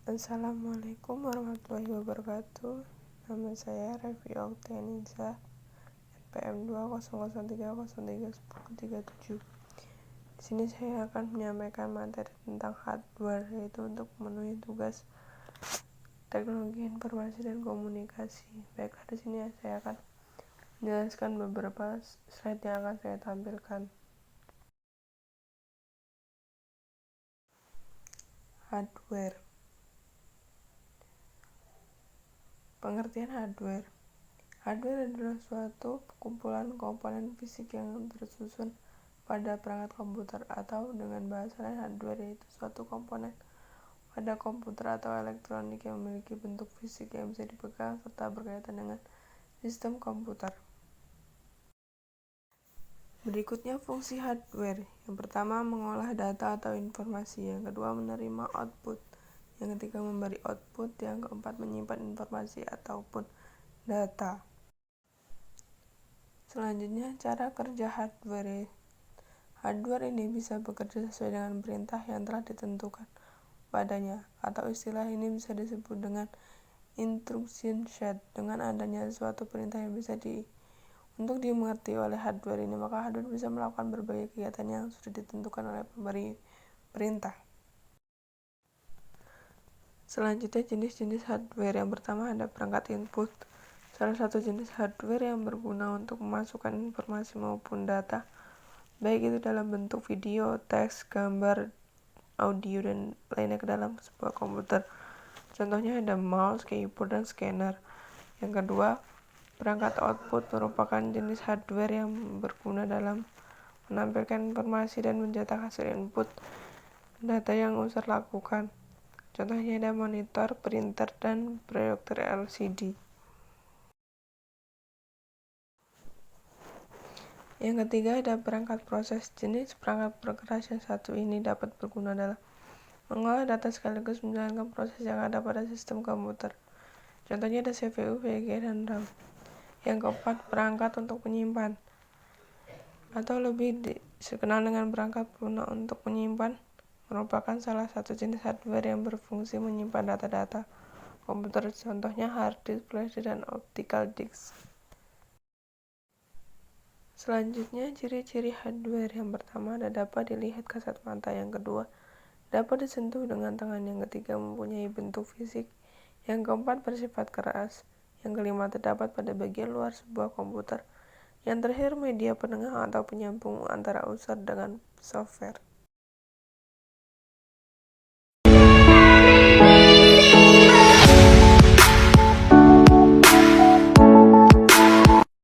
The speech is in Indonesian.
Assalamualaikum warahmatullahi wabarakatuh. Nama saya Revi Oktianiza, NPM 200303137. Di sini saya akan menyampaikan materi tentang hardware, yaitu untuk memenuhi tugas teknologi informasi dan komunikasi. Baiklah, di sini saya akan menjelaskan beberapa slide yang akan saya tampilkan. Hardware. Pengertian hardware. Hardware adalah suatu kumpulan komponen fisik yang tersusun pada perangkat komputer, atau dengan bahasa lain, hardware yaitu suatu komponen pada komputer atau elektronik yang memiliki bentuk fisik yang bisa dipegang serta berkaitan dengan sistem komputer. Berikutnya fungsi hardware. Yang pertama, mengolah data atau informasi. Yang kedua, menerima output. Yang ketiga, memberi output. Yang keempat, menyimpan informasi ataupun data. Selanjutnya, cara kerja hardware. Hardware ini bisa bekerja sesuai dengan perintah yang telah ditentukan padanya, atau istilah ini bisa disebut dengan instruction set. Dengan adanya suatu perintah yang bisa untuk dimengerti oleh hardware ini, maka hardware bisa melakukan berbagai kegiatan yang sudah ditentukan oleh pemberi perintah. Selanjutnya, jenis-jenis hardware. Yang pertama, ada perangkat input. Salah satu jenis hardware yang berguna untuk memasukkan informasi maupun data, baik itu dalam bentuk video, teks, gambar, audio, dan lainnya ke dalam sebuah komputer. Contohnya ada mouse, keyboard, dan scanner. Yang kedua, perangkat output merupakan jenis hardware yang berguna dalam menampilkan informasi dan mencetak hasil input data yang user lakukan. Contohnya ada monitor, printer, dan proyektor LCD. Yang ketiga, ada perangkat proses. Jenis perangkat berkeras yang satu ini dapat berguna dalam mengolah data sekaligus menjalankan proses yang ada pada sistem komputer. Contohnya ada CPU, VGA, dan RAM. Yang keempat, perangkat untuk menyimpan, atau lebih dikenal dengan perangkat lunak untuk menyimpan, merupakan salah satu jenis hardware yang berfungsi menyimpan data-data komputer. Contohnya hard disk, flash disk, dan optical disk. Selanjutnya, ciri-ciri hardware. Yang pertama, ada dapat dilihat kasat mata. Yang kedua, dapat disentuh dengan tangan. Yang ketiga, mempunyai bentuk fisik. Yang keempat, bersifat keras. Yang kelima, terdapat pada bagian luar sebuah komputer. Yang terakhir, media penengah atau penyambung antara user dengan software.